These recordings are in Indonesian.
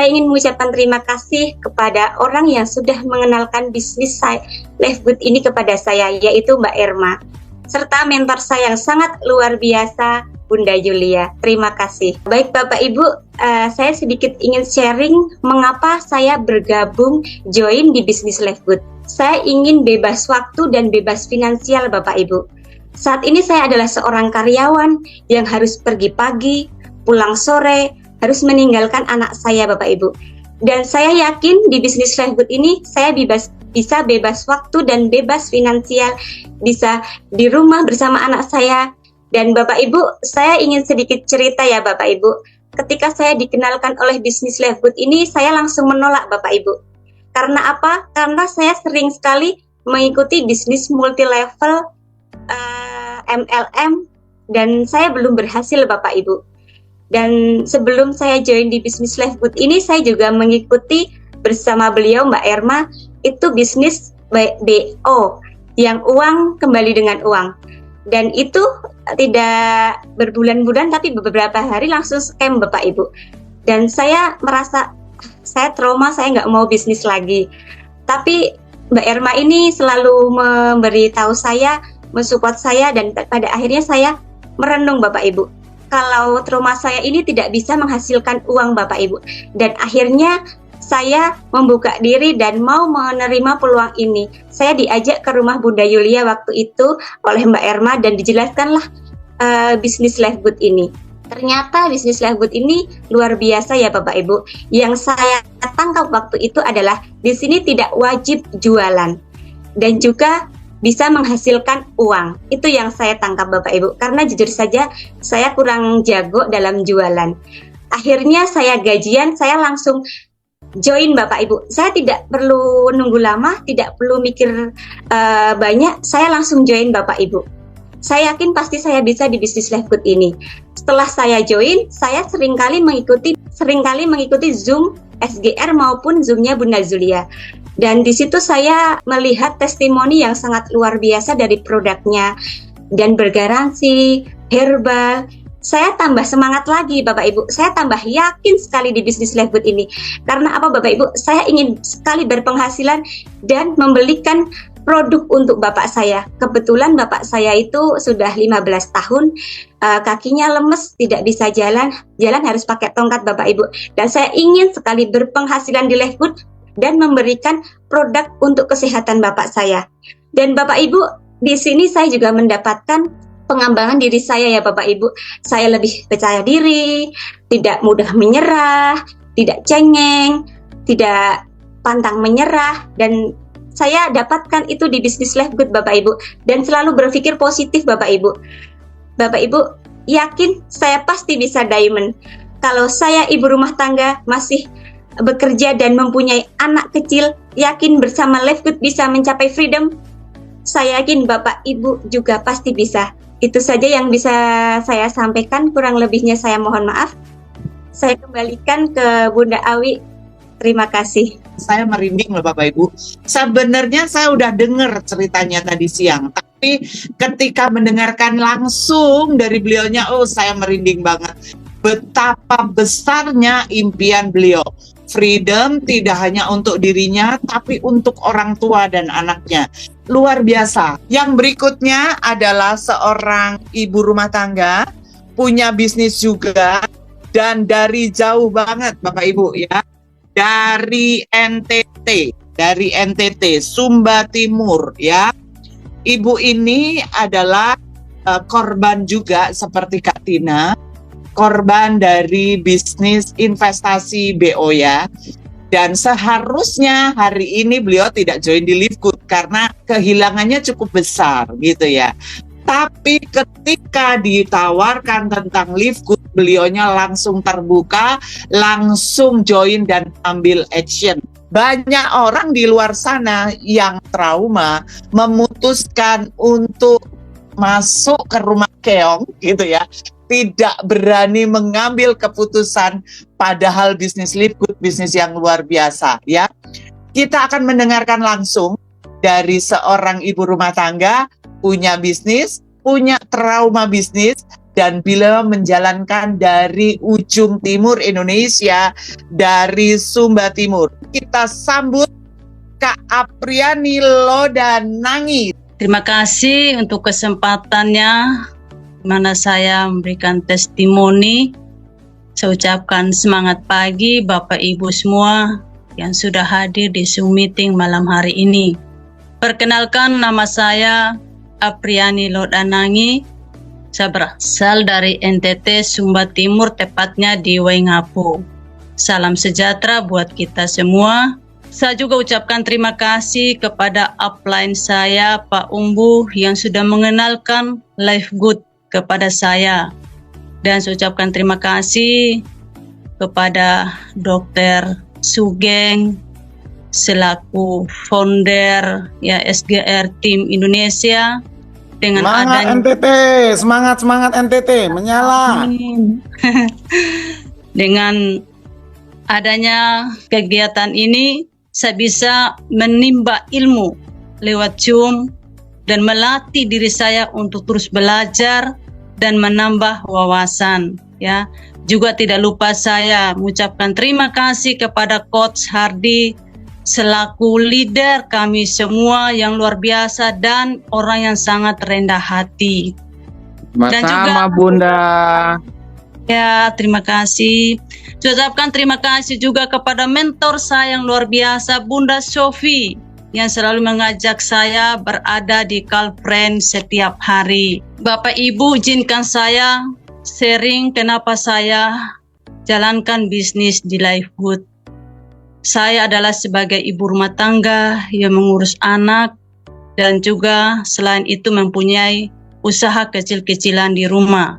saya ingin mengucapkan terima kasih kepada orang yang sudah mengenalkan bisnis Life Good ini kepada saya, yaitu Mbak Erma, serta mentor saya yang sangat luar biasa, Bunda Yulia. Terima kasih. Baik Bapak Ibu, saya sedikit ingin sharing mengapa saya bergabung join di bisnis Life Good. Saya ingin bebas waktu dan bebas finansial Bapak Ibu. Saat ini saya adalah seorang karyawan yang harus pergi pagi, pulang sore, harus meninggalkan anak saya Bapak Ibu. Dan saya yakin di bisnis Life Good ini saya bisa bebas waktu dan bebas finansial, bisa di rumah bersama anak saya. Dan Bapak Ibu, saya ingin sedikit cerita ya Bapak Ibu. Ketika saya dikenalkan oleh bisnis Life Good ini, saya langsung menolak Bapak Ibu. Karena apa? Karena saya sering sekali mengikuti bisnis multi level MLM dan saya belum berhasil Bapak Ibu. Dan sebelum saya join di bisnis Life Good ini, saya juga mengikuti bersama beliau Mbak Erma, itu bisnis BO, yang uang kembali dengan uang. Dan itu tidak berbulan-bulan, tapi beberapa hari langsung scam Bapak Ibu. Dan saya merasa, saya trauma, saya nggak mau bisnis lagi. Tapi Mbak Erma ini selalu memberitahu saya, mensupport saya, dan pada akhirnya saya merenung Bapak Ibu. Kalau trauma saya ini tidak bisa menghasilkan uang Bapak Ibu. Dan akhirnya saya membuka diri dan mau menerima peluang ini. Saya diajak ke rumah Bunda Yulia waktu itu oleh Mbak Erma dan dijelaskanlah bisnis Life Good ini. Ternyata bisnis Life Good ini luar biasa ya Bapak Ibu. Yang saya tangkap waktu itu adalah di sini tidak wajib jualan. Dan juga bisa menghasilkan uang. Itu yang saya tangkap Bapak Ibu. Karena jujur saja saya kurang jago dalam jualan. Akhirnya saya gajian, saya langsung join Bapak Ibu. Saya tidak perlu nunggu lama, tidak perlu mikir banyak, saya langsung join Bapak Ibu. Saya yakin pasti saya bisa di bisnis Life Good ini. Setelah saya join, saya seringkali mengikuti Zoom SGR maupun Zoom-nya Bunda Yulia. Dan di situ saya melihat testimoni yang sangat luar biasa dari produknya dan bergaransi, herbal. Saya tambah semangat lagi Bapak Ibu. Saya tambah yakin sekali di bisnis Life Good ini. Karena apa Bapak Ibu? Saya ingin sekali berpenghasilan dan membelikan produk untuk bapak saya. Kebetulan bapak saya itu sudah 15 tahun, kakinya lemes, tidak bisa jalan harus pakai tongkat Bapak Ibu. Dan saya ingin sekali berpenghasilan di Life Good dan memberikan produk untuk kesehatan bapak saya. Dan Bapak Ibu, di sini saya juga mendapatkan pengembangan diri saya ya Bapak Ibu. Saya lebih percaya diri, tidak mudah menyerah, tidak cengeng, tidak pantang menyerah, dan saya dapatkan itu di bisnis Life Good Bapak Ibu. Dan selalu berpikir positif Bapak Ibu. Bapak Ibu, yakin saya pasti bisa diamond. Kalau saya ibu rumah tangga masih bekerja dan mempunyai anak kecil, yakin bersama Life Good bisa mencapai freedom. Saya yakin Bapak Ibu juga pasti bisa. Itu saja yang bisa saya sampaikan, kurang lebihnya saya mohon maaf. Saya kembalikan ke Bunda Awi. Terima kasih. Saya merinding loh Bapak Ibu. Sebenarnya saya udah dengar ceritanya tadi siang, tapi ketika mendengarkan langsung dari beliaunya, saya merinding banget. Betapa besarnya impian beliau. Freedom tidak hanya untuk dirinya, tapi untuk orang tua dan anaknya. Luar biasa. Yang berikutnya adalah seorang ibu rumah tangga, punya bisnis juga, dan dari jauh banget Bapak Ibu ya. Dari NTT, Sumba Timur ya. Ibu ini adalah korban juga seperti Kak Tina. Korban dari bisnis investasi BO ya. Dan seharusnya hari ini beliau tidak join di Life Good karena kehilangannya cukup besar gitu ya. Tapi ketika ditawarkan tentang Life Good, beliaunya langsung terbuka, langsung join dan ambil action. Banyak orang di luar sana yang trauma memutuskan untuk masuk ke rumah keong gitu ya. Tidak berani mengambil keputusan, padahal bisnis Life Good bisnis yang luar biasa ya. Kita akan mendengarkan langsung dari seorang ibu rumah tangga, punya bisnis, punya trauma bisnis, dan beliau menjalankan dari ujung timur Indonesia, dari Sumba Timur. Kita sambut Kak Apriani Lodanangi. Terima kasih untuk kesempatannya mana saya memberikan testimoni. Saya ucapkan semangat pagi Bapak Ibu semua yang sudah hadir di Zoom meeting malam hari ini. Perkenalkan, nama saya Apriani Lodanangi. Saya berasal dari NTT Sumba Timur, tepatnya di Waingapu. Salam sejahtera buat kita semua. Saya juga ucapkan terima kasih kepada upline saya, Pak Umbu, yang sudah mengenalkan Life Good kepada saya. Dan saya ucapkan terima kasih kepada Dr. Sugeng selaku founder ya SGR Tim Indonesia dengan semangat adanya NTT, semangat NTT, menyala. Dengan adanya kegiatan ini, saya bisa menimba ilmu lewat Zoom dan melatih diri saya untuk terus belajar dan menambah wawasan. Ya, juga tidak lupa saya mengucapkan terima kasih kepada Coach Hardy selaku leader kami semua yang luar biasa dan orang yang sangat rendah hati. Dan juga Bunda. ya, terima kasih. Saya ucapkan terima kasih juga kepada mentor saya yang luar biasa, Bunda Sofi, yang selalu mengajak saya berada di Kalpren setiap hari. Bapak Ibu, izinkan saya sharing kenapa saya jalankan bisnis di Life Good. Saya adalah sebagai ibu rumah tangga yang mengurus anak dan juga selain itu mempunyai usaha kecil-kecilan di rumah.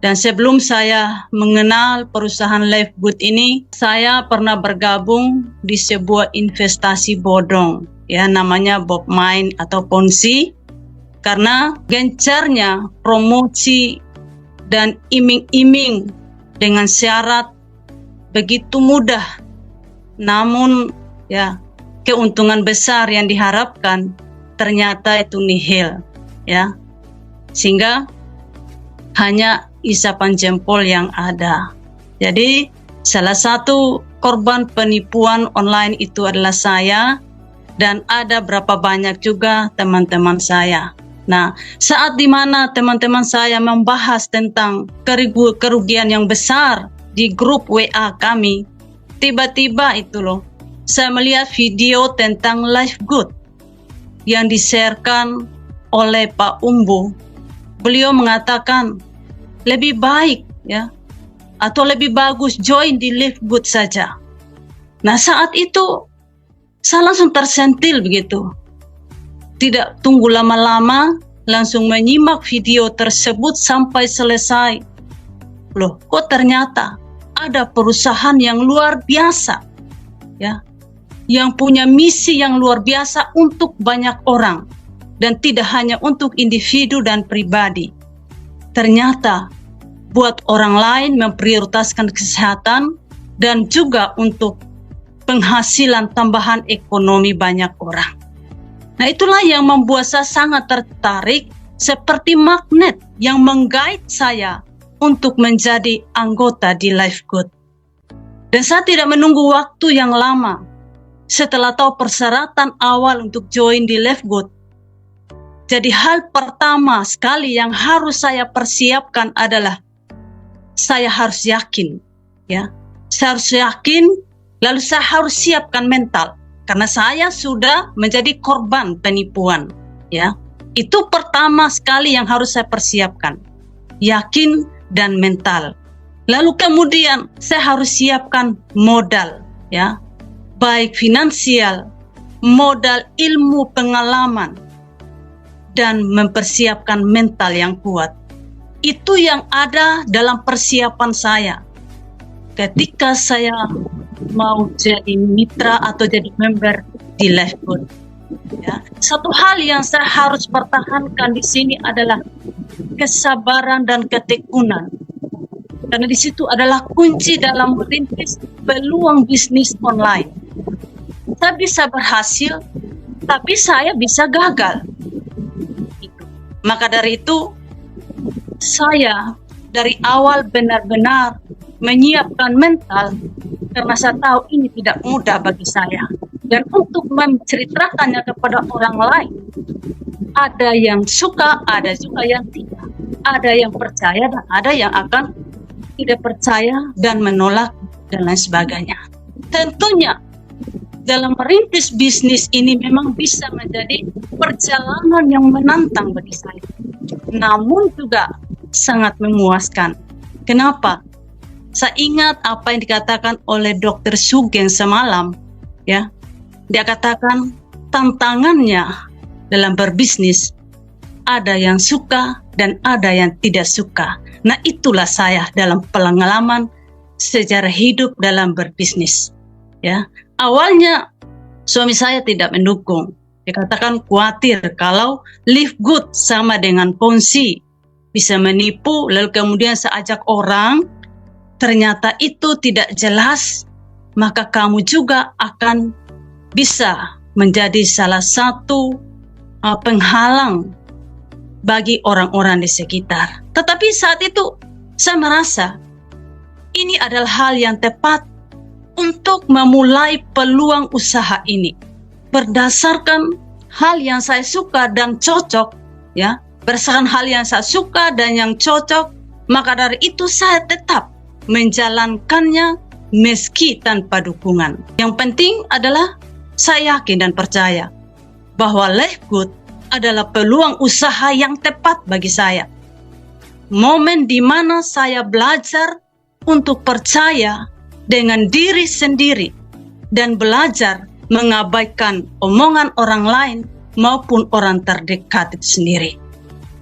Dan sebelum saya mengenal perusahaan Life Good ini, saya pernah bergabung di sebuah investasi bodong, ya namanya Bob Mine atau Ponzi, karena gencarnya promosi dan iming-iming dengan syarat begitu mudah, namun ya keuntungan besar yang diharapkan ternyata itu nihil, ya, sehingga hanya isapan jempol yang ada. Jadi salah satu korban penipuan online itu adalah saya dan ada berapa banyak juga teman-teman saya. Nah, saat dimana teman-teman saya membahas tentang kerugian yang besar di grup WA kami, tiba-tiba itu loh, saya melihat video tentang Life Good yang di-sharekan oleh Pak Umbu. Beliau mengatakan lebih baik ya atau lebih bagus join di Life Good saja. Nah, saat itu saya langsung tersentil begitu. Tidak tunggu lama-lama, langsung menyimak video tersebut sampai selesai. Loh, kok ternyata ada perusahaan yang luar biasa ya, yang punya misi yang luar biasa untuk banyak orang dan tidak hanya untuk individu dan pribadi. Ternyata buat orang lain memprioritaskan kesehatan dan juga untuk penghasilan tambahan ekonomi banyak orang. Nah, itulah yang membuat saya sangat tertarik seperti magnet yang menggait saya untuk menjadi anggota di Life Good. Dan saya tidak menunggu waktu yang lama. Setelah tahu persyaratan awal untuk join di Life Good, jadi hal pertama sekali yang harus saya persiapkan adalah saya harus yakin, ya. Saya harus yakin, lalu saya harus siapkan mental karena saya sudah menjadi korban penipuan, ya. Itu pertama sekali yang harus saya persiapkan, yakin dan mental. Lalu kemudian saya harus siapkan modal, ya, baik finansial, modal ilmu pengalaman, dan mempersiapkan mental yang kuat. Itu yang ada dalam persiapan saya ketika saya mau jadi mitra atau jadi member di Life Good. Ya. Satu hal yang saya harus pertahankan di sini adalah kesabaran dan ketekunan. Karena di situ adalah kunci dalam merintis peluang bisnis online. Saya bisa berhasil, tapi saya bisa gagal. Maka dari itu, saya dari awal benar-benar menyiapkan mental, karena saya tahu ini tidak mudah bagi saya. Dan untuk menceritakannya kepada orang lain, ada yang suka, ada juga yang tidak. Ada yang percaya dan ada yang akan tidak percaya dan menolak dan lain sebagainya. Tentunya dalam merintis bisnis ini memang bisa menjadi perjalanan yang menantang bagi saya. Namun juga sangat memuaskan. Kenapa? Saya ingat apa yang dikatakan oleh Dr. Sugeng semalam, ya. Dia katakan tantangannya dalam berbisnis ada yang suka dan ada yang tidak suka. Nah, itulah saya dalam pengalaman sejarah hidup dalam berbisnis. Ya, awalnya suami saya tidak mendukung. Dia katakan khawatir kalau live good sama dengan ponzi, bisa menipu, lalu kemudian saya ajak orang, ternyata itu tidak jelas, maka kamu juga akan bisa menjadi salah satu penghalang bagi orang-orang di sekitar. Tetapi saat itu saya merasa ini adalah hal yang tepat untuk memulai peluang usaha ini. Berdasarkan hal yang saya suka dan cocok, ya, berdasarkan hal yang saya suka dan yang cocok, maka dari itu saya tetap menjalankannya meski tanpa dukungan. Yang penting adalah saya yakin dan percaya bahwa Live Good adalah peluang usaha yang tepat bagi saya. Momen di mana saya belajar untuk percaya dengan diri sendiri dan belajar mengabaikan omongan orang lain maupun orang terdekat itu sendiri.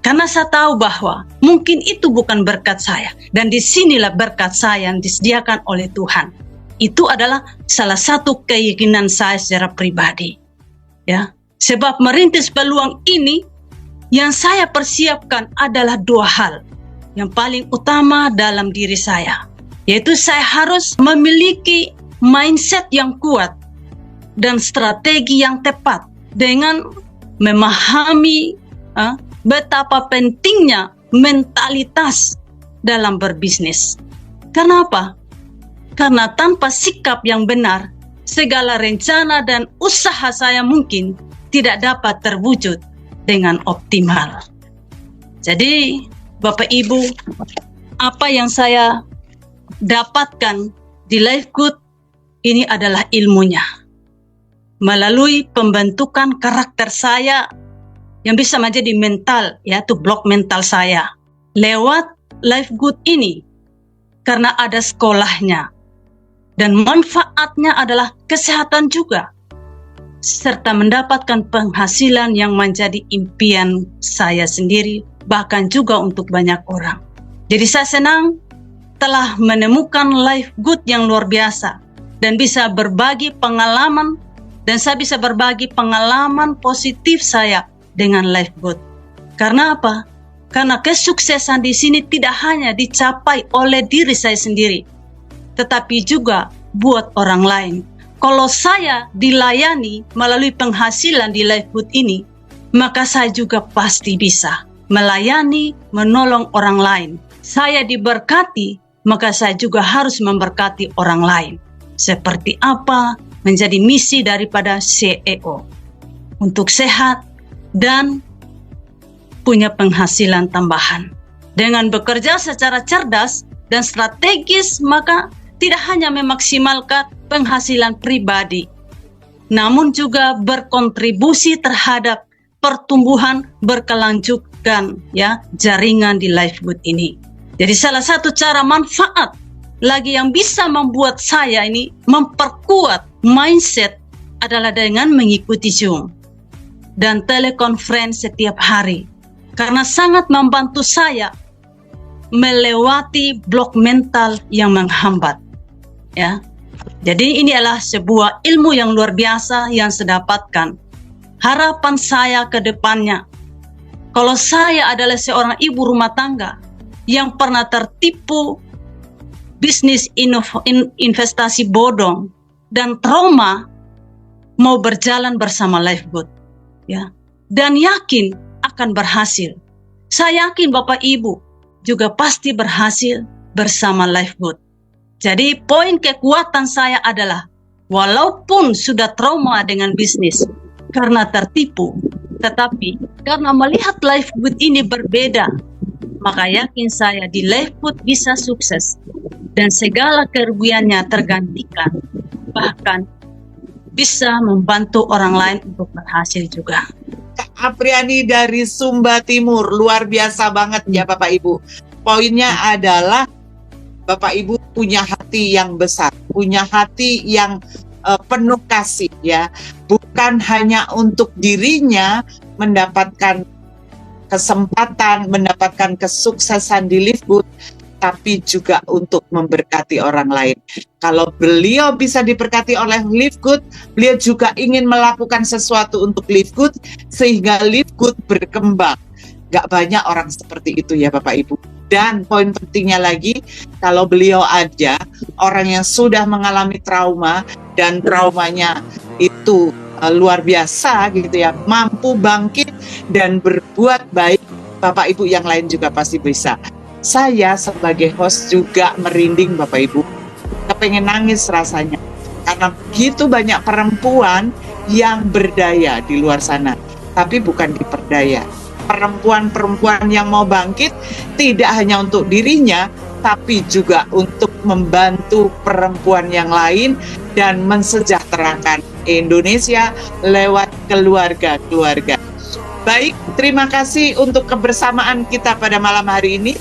Karena saya tahu bahwa mungkin itu bukan berkat saya, dan disinilah berkat saya yang disediakan oleh Tuhan. Itu adalah salah satu keyakinan saya secara pribadi. Ya, sebab merintis peluang ini yang saya persiapkan adalah dua hal. Yang paling utama dalam diri saya, yaitu saya harus memiliki mindset yang kuat dan strategi yang tepat dengan memahami betapa pentingnya mentalitas dalam berbisnis. Kenapa? Karena tanpa sikap yang benar, segala rencana dan usaha saya mungkin tidak dapat terwujud dengan optimal. Jadi, Bapak Ibu, apa yang saya dapatkan di Live Good ini adalah ilmunya. Melalui pembentukan karakter saya yang bisa menjadi mental, yaitu blok mental saya. Lewat Live Good ini, karena ada sekolahnya. Dan manfaatnya adalah kesehatan juga. Serta mendapatkan penghasilan yang menjadi impian saya sendiri, bahkan juga untuk banyak orang. Jadi saya senang telah menemukan Live Good yang luar biasa. Dan bisa berbagi pengalaman, dan saya bisa berbagi pengalaman positif saya dengan Live Good. Karena apa? Karena kesuksesan di sini tidak hanya dicapai oleh diri saya sendiri, tetapi juga buat orang lain. Kalau saya dilayani melalui penghasilan di Live Good ini, maka saya juga pasti bisa melayani, menolong orang lain. Saya diberkati, maka saya juga harus memberkati orang lain. Seperti apa menjadi misi daripada CEO? Untuk sehat dan punya penghasilan tambahan. Dengan bekerja secara cerdas dan strategis, maka tidak hanya memaksimalkan penghasilan pribadi, namun juga berkontribusi terhadap pertumbuhan berkelanjutan jaringan di Live Good ini. Jadi salah satu cara manfaat lagi yang bisa membuat saya ini memperkuat mindset adalah dengan mengikuti Zoom dan telekonferensi setiap hari. Karena sangat membantu saya melewati blok mental yang menghambat. Ya. Jadi ini adalah sebuah ilmu yang luar biasa yang saya dapatkan. Harapan saya ke depannya, kalau saya adalah seorang ibu rumah tangga yang pernah tertipu bisnis investasi bodong dan trauma, mau berjalan bersama Live Good, ya, dan yakin akan berhasil. Saya yakin Bapak Ibu, juga pasti berhasil bersama Lifegood. Jadi poin kekuatan saya adalah walaupun sudah trauma dengan bisnis karena tertipu, tetapi karena melihat Lifegood ini berbeda, maka yakin saya di Lifegood bisa sukses dan segala kerugiannya tergantikan. Bahkan bisa membantu orang lain untuk berhasil juga. Kak Apriani dari Sumba Timur, luar biasa banget ya Bapak Ibu. Poinnya adalah Bapak Ibu punya hati yang besar, punya hati yang penuh kasih ya. Bukan hanya untuk dirinya mendapatkan kesempatan, mendapatkan kesuksesan di Lifegood, tapi juga untuk memberkati orang lain. Kalau beliau bisa diberkati oleh Lifegood, beliau juga ingin melakukan sesuatu untuk Lifegood sehingga Lifegood berkembang. Gak banyak orang seperti itu ya Bapak Ibu. Dan poin pentingnya lagi, kalau beliau aja orang yang sudah mengalami trauma dan traumanya itu luar biasa gitu ya, mampu bangkit dan berbuat baik, Bapak Ibu yang lain juga pasti bisa. Saya sebagai host juga merinding Bapak Ibu, kepengen nangis rasanya karena begitu banyak perempuan yang berdaya di luar sana, tapi bukan diperdaya. Perempuan-perempuan yang mau bangkit tidak hanya untuk dirinya, tapi juga untuk membantu perempuan yang lain dan mensejahterakan Indonesia lewat keluarga-keluarga. Baik, terima kasih untuk kebersamaan kita pada malam hari ini.